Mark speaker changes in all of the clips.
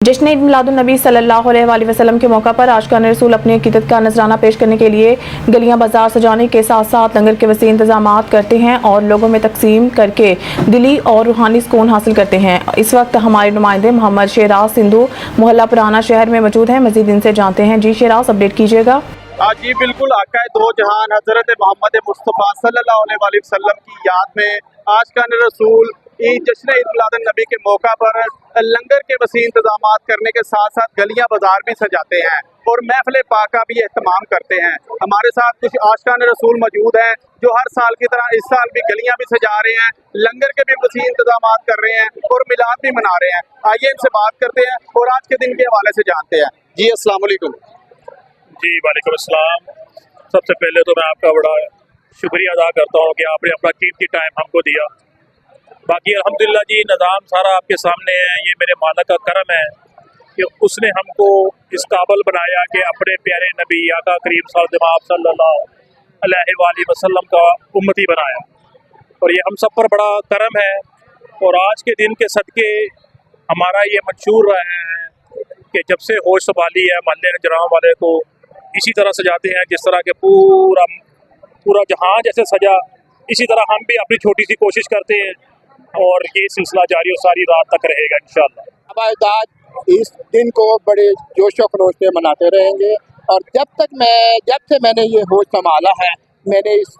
Speaker 1: जश्न ईद मिलादुन्नबी सल्लल्लाहु अलैहि वसल्लम के मौका पर आशिकान रसूल अपनी अकीदत का नजराना पेश करने के लिए गलियां बाजार सजाने के साथ साथ लंगर के वसी इंतजाम करते हैं और लोगों में तकसीम करके दिली और रूहानी सुकून हासिल करते हैं। इस वक्त हमारे नुमाइंदे मोहम्मद शेराज सिंधु मोहल्ला पुराना शहर में मौजूद हैं। मजीद इनसे जानते हैं। जी शेराज, अपडेट कीजिएगा।
Speaker 2: जी बिल्कुल, आका दो जहान हजरत मोहम्मद मुस्तफ़ा सल्लल्लाहु अलैहि वसल्लम की याद में आशिकान रसूल जश्न ईद मिलादुन्नबी के मौका पर लंगर के वसी इंतजाम करने के साथ साथ गलियां बाजार भी सजाते हैं और महफिल पाक का भी एहतमाम करते हैं। हमारे साथ कुछ आशिकान रसूल मौजूद हैं जो हर साल की तरह इस साल भी गलियां भी सजा रहे हैं, लंगर के भी वसी इंतजाम कर रहे हैं और मिलाद भी मना रहे हैं। आइए इनसे बात करते हैं और आज के दिन के हवाले से जानते हैं। जी अस्सलाम वालेकुम।
Speaker 3: जी वालेकुम अस्सलाम। सबसे पहले तो मैं आपका बड़ा शुक्रिया अदा करता हूँ कि आपने अपना कीमती टाइम हमको दिया। बाकी अल्हम्दुलिल्लाह जी, निज़ाम सारा आपके सामने है। ये मेरे मालिक का करम है कि उसने हमको इस काबिल बनाया कि अपने प्यारे नबी आका करीम सल्लल्लाहु अलैहि वसल्लम का उम्मती बनाया, और ये हम सब पर बड़ा करम है। और आज के दिन के सदके हमारा ये मंशूर रहा है कि जब से होश संभाली है मोहल्ले नजराम वाले को इसी तरह सजाते हैं जिस तरह के पूरा जहां जैसे सजा, इसी तरह हम भी अपनी छोटी सी कोशिश करते हैं और ये सिलसिला जारी और सारी रात तक रहेगा इंशाअल्लाह।
Speaker 4: अबादात इस दिन को बड़े जोश और खरोश से मनाते रहेंगे और जब से मैंने ये होश संभाला है, मैंने इस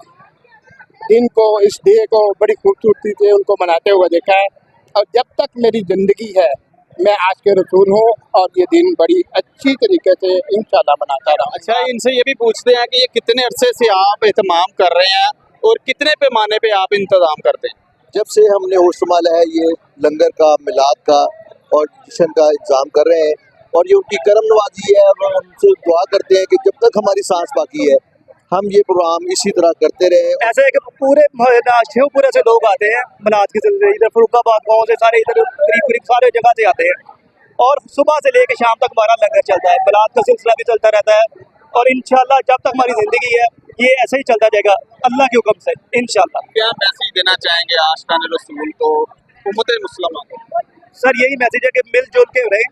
Speaker 4: दिन को, इस डे को बड़ी खूबसूरती से उनको मनाते हुए देखा है। और जब तक मेरी ज़िंदगी है मैं आज के रसूल हूँ और ये दिन बड़ी अच्छी तरीके से इंशाल्लाह मनाता रहा।
Speaker 2: अच्छा, इनसे ये भी पूछते हैं कि ये कितने अरसे से आप एहतमाम कर रहे हैं और कितने पैमाने पे आप इंतजाम करते हैं?
Speaker 5: जब से हमने होश संभाला है ये लंगर का, मिलाद का और जश्न का इंतजाम कर रहे हैं और ये उनकी करम नवाजी है। और उनसे दुआ करते हैं कि जब तक हमारी सांस बाकी है हम ये प्रोग्राम इसी तरह करते रहे।
Speaker 6: ऐसे है कि पूरे शिवपुरे से लोग आते हैं मिलाद के सिलसिले, इधर फरुखाबाद गाँव से सारे इधर करीब सारे जगह से आते हैं और सुबह से लेकर शाम तक हमारा लंगर चलता है। मिलाद का सिलसिला भी चलता रहता है और इंशाल्लाह जब तक हमारी जिंदगी है ये ऐसे ही चलता जाएगा अल्लाह के हुक्म से इंशाल्लाह।
Speaker 2: क्या मैसेज देना चाहेंगे आशिकान रसूल को, उम्मत मुस्लिमा को?
Speaker 6: सर यही मैसेज है कि मिलजुल के रहें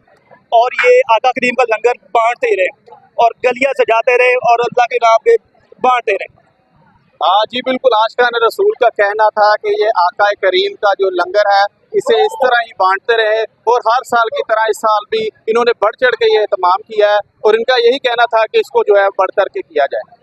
Speaker 6: और ये आका करीम का लंगर बांटते ही रहें और गलियां सजाते रहें और अल्लाह के नाम पे बांटते रहें।
Speaker 2: हाँ जी बिल्कुल, आशिकान रसूल का कहना था कि ये आका करीम का जो लंगर है इसे इस तरह ही बांटते रहे और हर साल की तरह इस साल भी इन्होंने बढ़ चढ़ के ये एहतमाम किया है और इनका यही कहना था कि इसको जो है बढ़ चढ़ के किया जाए।